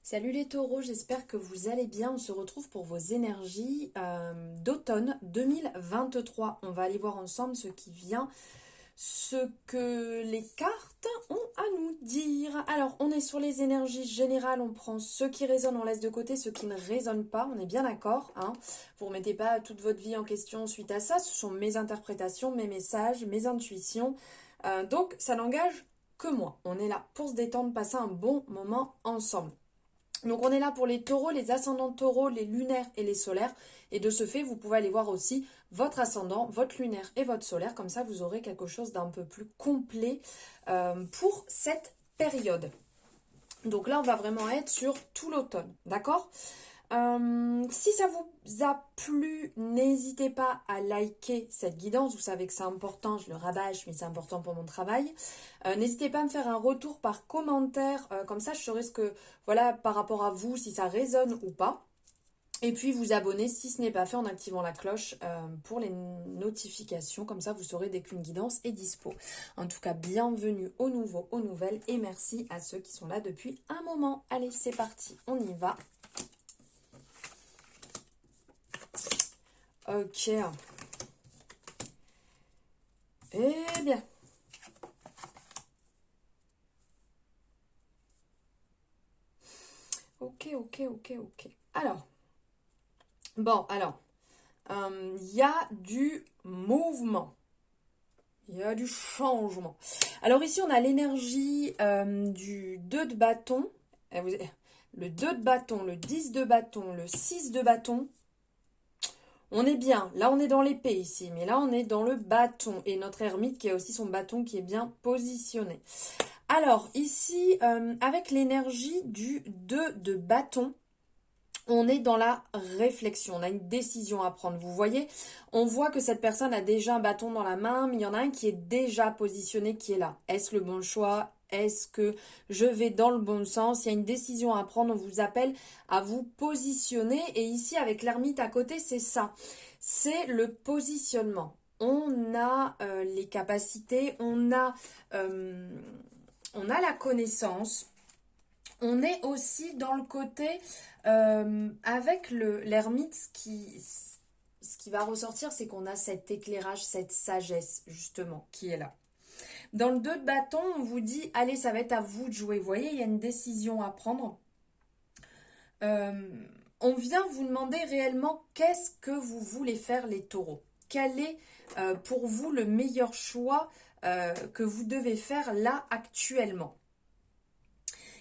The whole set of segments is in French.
Salut les taureaux, j'espère que vous allez bien. On se retrouve pour vos énergies d'automne 2023. On va aller voir ensemble ce qui vient, ce que les cartes ont à nous dire. Alors, on est sur les énergies générales, on prend ce qui résonne, on laisse de côté ce qui ne résonne pas, on est bien d'accord, hein. Vous ne remettez pas toute votre vie en question suite à ça, ce sont mes interprétations, mes messages, mes intuitions. Donc, ça n'engage que moi. On est là pour se détendre, passer un bon moment ensemble. Donc on est là pour les taureaux, les ascendants taureaux, les lunaires et les solaires. Et de ce fait, vous pouvez aller voir aussi votre ascendant, votre lunaire et votre solaire. Comme ça, vous aurez quelque chose d'un peu plus complet pour cette période. Donc là, on va vraiment être sur tout l'automne, d'accord ? Si ça vous a plu, n'hésitez pas à liker cette guidance. Vous savez que c'est important, je le rabâche, mais c'est important pour mon travail. N'hésitez pas à me faire un retour par commentaire, comme ça je saurai ce que, voilà, par rapport à vous, si ça résonne ou pas. Et puis vous abonner si ce n'est pas fait en activant la cloche pour les notifications. Comme ça vous saurez dès qu'une guidance est dispo. En tout cas, bienvenue aux nouveaux, aux nouvelles. Et merci à ceux qui sont là depuis un moment. Allez, c'est parti, on y va. Ok. Eh bien. Ok. Alors. Bon, alors. Il y a du mouvement. Il y a du changement. Alors ici, on a l'énergie du 2 de bâton. Le 2 de bâton, le 10 de bâton, le 6 de bâton. On est bien. Là, on est dans l'épée ici. Mais là, on est dans le bâton. Et notre ermite qui a aussi son bâton qui est bien positionné. Alors, ici, avec l'énergie du 2 de bâton, on est dans la réflexion, on a une décision à prendre. Vous voyez, on voit que cette personne a déjà un bâton dans la main, mais il y en a un qui est déjà positionné, qui est là. Est-ce le bon choix? Est-ce que je vais dans le bon sens? Il y a une décision à prendre, on vous appelle à vous positionner. Et ici, avec l'ermite à côté, c'est ça. C'est le positionnement. On a les capacités, on a la connaissance. On est aussi dans le côté avec l'ermite, ce qui va ressortir, c'est qu'on a cet éclairage, cette sagesse, justement, qui est là. Dans le 2 de bâton, on vous dit, allez, ça va être à vous de jouer. Vous voyez, il y a une décision à prendre. On vient vous demander réellement qu'est-ce que vous voulez faire, les taureaux. Quel est pour vous le meilleur choix que vous devez faire là actuellement.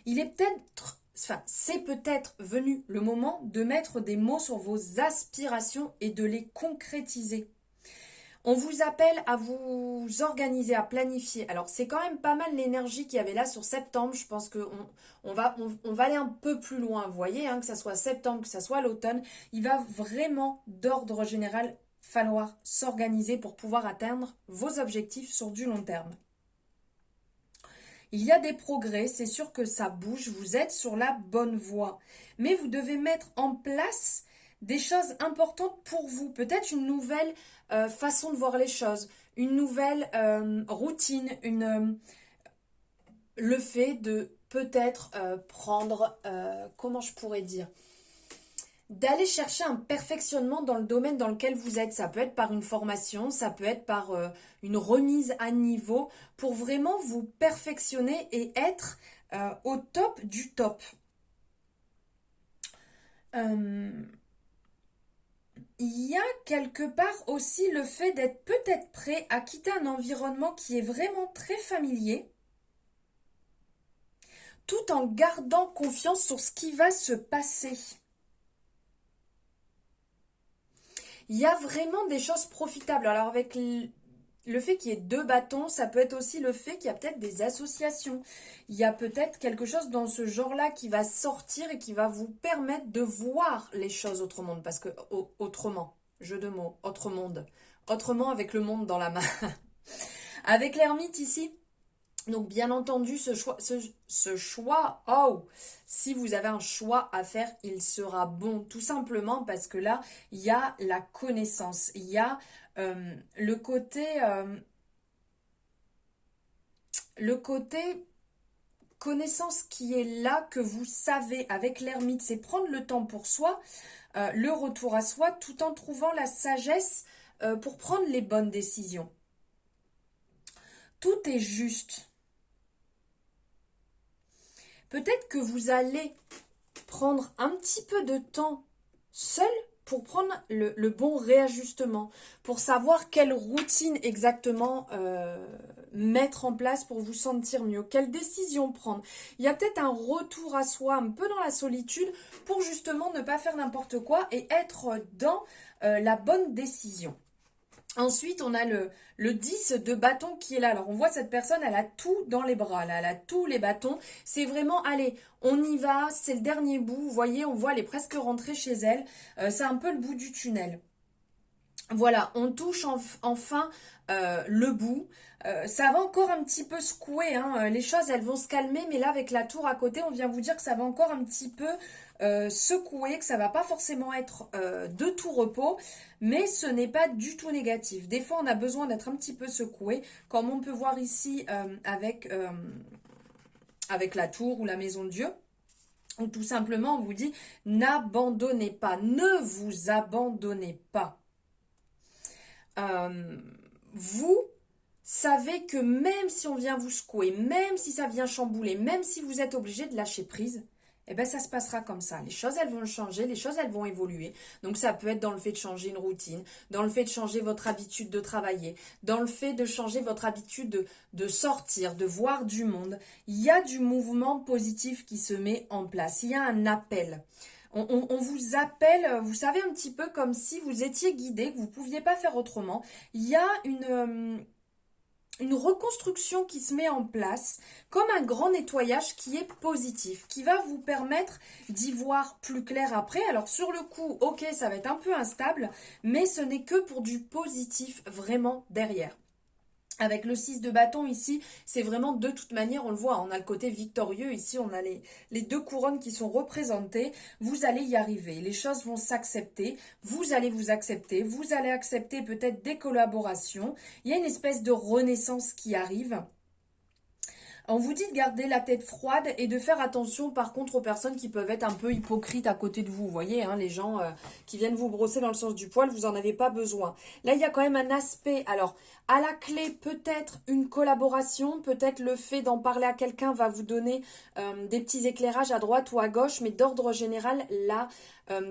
Il est peut-être, enfin, c'est peut-être venu le moment de mettre des mots sur vos aspirations et de les concrétiser. On vous appelle à vous organiser, à planifier. Alors, c'est quand même pas mal l'énergie qu'il y avait là sur septembre. Je pense qu'on va aller un peu plus loin. Vous voyez, hein, que ça soit septembre, que ça soit l'automne. Il va vraiment, d'ordre général, falloir s'organiser pour pouvoir atteindre vos objectifs sur du long terme. Il y a des progrès, c'est sûr que ça bouge, vous êtes sur la bonne voie. Mais vous devez mettre en place des choses importantes pour vous. Peut-être une nouvelle façon de voir les choses, une nouvelle routine, le fait de peut-être prendre, comment je pourrais dire, d'aller chercher un perfectionnement dans le domaine dans lequel vous êtes. Ça peut être par une formation, ça peut être par une remise à niveau pour vraiment vous perfectionner et être au top du top. Il y a quelque part aussi le fait d'être peut-être prêt à quitter un environnement qui est vraiment très familier, tout en gardant confiance sur ce qui va se passer. Il y a vraiment des choses profitables. Alors avec le fait qu'il y ait 2 bâtons, ça peut être aussi le fait qu'il y a peut-être des associations. Il y a peut-être quelque chose dans ce genre-là qui va sortir et qui va vous permettre de voir les choses autrement. Parce que, autrement, jeu de mots, autre monde. Autrement avec le monde dans la main. Avec l'ermite ici, donc bien entendu, ce choix, oh, si vous avez un choix à faire, il sera bon. Tout simplement parce que là, il y a la connaissance, il y a le côté connaissance qui est là, que vous savez avec l'ermite, c'est prendre le temps pour soi, le retour à soi, tout en trouvant la sagesse pour prendre les bonnes décisions. Tout est juste. Peut-être que vous allez prendre un petit peu de temps seul pour prendre le bon réajustement, pour savoir quelle routine exactement mettre en place pour vous sentir mieux, quelle décision prendre. Il y a peut-être un retour à soi un peu dans la solitude pour justement ne pas faire n'importe quoi et être dans la bonne décision. Ensuite, on a le 10 de bâton qui est là. Alors, on voit cette personne, elle a tout dans les bras, là, elle a tous les bâtons. C'est vraiment, allez, on y va, c'est le dernier bout. Vous voyez, on voit, elle est presque rentrée chez elle. C'est un peu le bout du tunnel. Voilà, on touche enfin le bout. Ça va encore un petit peu secouer, hein. Les choses, elles vont se calmer, mais là, avec la tour à côté, on vient vous dire que ça va encore un petit peu secouer, que ça va pas forcément être de tout repos, mais ce n'est pas du tout négatif. Des fois, on a besoin d'être un petit peu secoué, comme on peut voir ici avec la tour ou la maison de Dieu. Ou tout simplement, on vous dit, n'abandonnez pas, ne vous abandonnez pas. Vous savez que même si on vient vous secouer, même si ça vient chambouler, même si vous êtes obligé de lâcher prise, eh ben ça se passera comme ça. Les choses, elles vont changer, les choses, elles vont évoluer. Donc ça peut être dans le fait de changer une routine, dans le fait de changer votre habitude de travailler, dans le fait de changer votre habitude de sortir, de voir du monde. Il y a du mouvement positif qui se met en place. Il y a un appel. On vous appelle, vous savez, un petit peu comme si vous étiez guidé, que vous ne pouviez pas faire autrement. Il y a une reconstruction qui se met en place, comme un grand nettoyage qui est positif, qui va vous permettre d'y voir plus clair après. Alors sur le coup, ok, ça va être un peu instable, mais ce n'est que pour du positif vraiment derrière. Avec le 6 de bâton ici, c'est vraiment de toute manière, on le voit, on a le côté victorieux, ici on a les deux couronnes qui sont représentées, vous allez y arriver, les choses vont s'accepter, vous allez vous accepter, vous allez accepter peut-être des collaborations, il y a une espèce de renaissance qui arrive. On vous dit de garder la tête froide et de faire attention par contre aux personnes qui peuvent être un peu hypocrites à côté de vous. Vous voyez, hein, les gens qui viennent vous brosser dans le sens du poil, vous n'en avez pas besoin. Là, il y a quand même un aspect. Alors, à la clé, peut-être une collaboration, peut-être le fait d'en parler à quelqu'un va vous donner des petits éclairages à droite ou à gauche, mais d'ordre général, la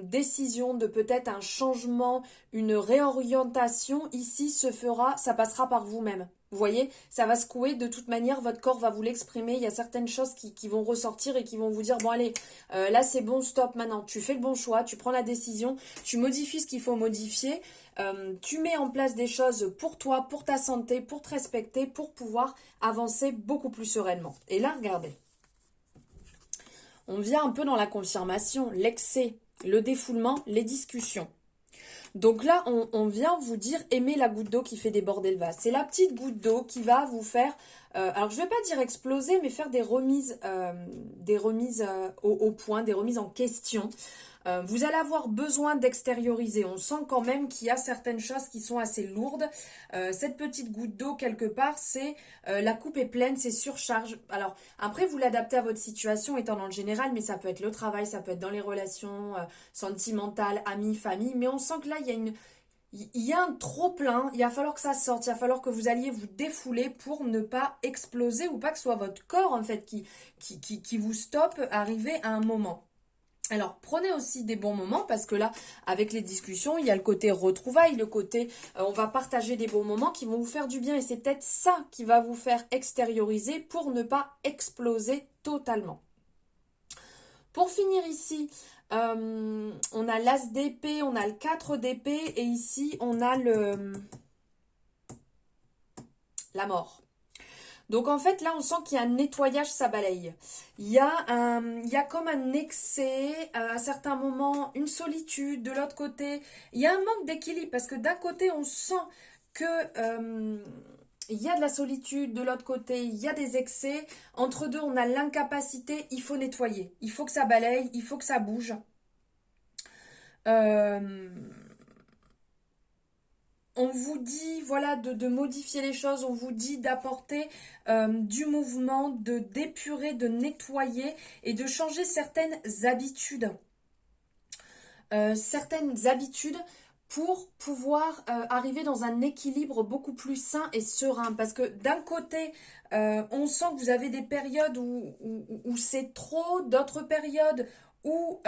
décision de peut-être un changement, une réorientation ici se fera, ça passera par vous-même. Vous voyez, ça va secouer, de toute manière, votre corps va vous l'exprimer, il y a certaines choses qui vont ressortir et qui vont vous dire, bon allez, là c'est bon, stop maintenant, tu fais le bon choix, tu prends la décision, tu modifies ce qu'il faut modifier, tu mets en place des choses pour toi, pour ta santé, pour te respecter, pour pouvoir avancer beaucoup plus sereinement. Et là, regardez, on vient un peu dans la confirmation, l'excès, le défoulement, les discussions. Donc là, on vient vous dire aimer la goutte d'eau qui fait déborder le vase. C'est la petite goutte d'eau qui va vous faire, alors je ne vais pas dire exploser, mais faire des remises au point, des remises en question. Vous allez avoir besoin d'extérioriser. On sent quand même qu'il y a certaines choses qui sont assez lourdes. Cette petite goutte d'eau, quelque part, c'est la coupe est pleine, c'est surcharge. Alors, après, vous l'adaptez à votre situation étant dans le général, mais ça peut être le travail, ça peut être dans les relations sentimentales, amis, famille. Mais on sent que là, il y a un trop-plein. Il va falloir que ça sorte. Il va falloir que vous alliez vous défouler pour ne pas exploser ou pas que ce soit votre corps, en fait, qui vous stoppe arriver à un moment. Alors, prenez aussi des bons moments parce que là, avec les discussions, il y a le côté retrouvailles, le côté on va partager des bons moments qui vont vous faire du bien et c'est peut-être ça qui va vous faire extérioriser pour ne pas exploser totalement. Pour finir ici, on a l'as d'épée, on a le 4 d'épée et ici, on a la mort. Donc en fait là on sent qu'il y a un nettoyage, ça balaye. Il y a comme un excès, à certains moments une solitude, de l'autre côté il y a un manque d'équilibre parce que d'un côté on sent que il y a de la solitude, de l'autre côté il y a des excès, entre deux on a l'incapacité, il faut nettoyer, il faut que ça balaye, il faut que ça bouge. On vous dit, voilà, de modifier les choses, on vous dit d'apporter du mouvement, de d'épurer, de nettoyer et de changer certaines habitudes. Certaines habitudes pour pouvoir arriver dans un équilibre beaucoup plus sain et serein. Parce que d'un côté, on sent que vous avez des périodes où c'est trop, d'autres périodes où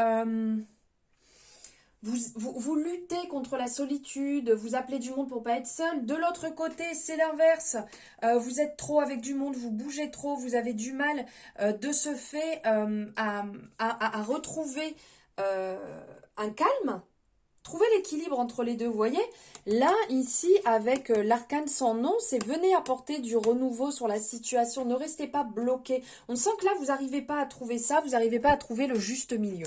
vous luttez contre la solitude, vous appelez du monde pour pas être seul. De l'autre côté, c'est l'inverse. Vous êtes trop avec du monde, vous bougez trop, vous avez du mal de ce fait à retrouver un calme. Trouvez l'équilibre entre les deux, vous voyez? Là, ici, avec l'arcane sans nom, c'est venez apporter du renouveau sur la situation. Ne restez pas bloqué. On sent que là, vous n'arrivez pas à trouver ça, vous n'arrivez pas à trouver le juste milieu.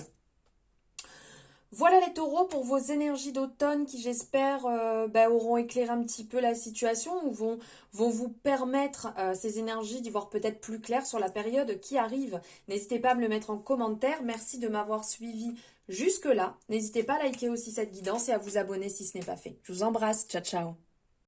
Voilà les taureaux pour vos énergies d'automne qui j'espère auront éclairé un petit peu la situation ou vont vous permettre ces énergies d'y voir peut-être plus clair sur la période qui arrive. N'hésitez pas à me le mettre en commentaire. Merci de m'avoir suivi jusque-là. N'hésitez pas à liker aussi cette guidance et à vous abonner si ce n'est pas fait. Je vous embrasse. Ciao, ciao.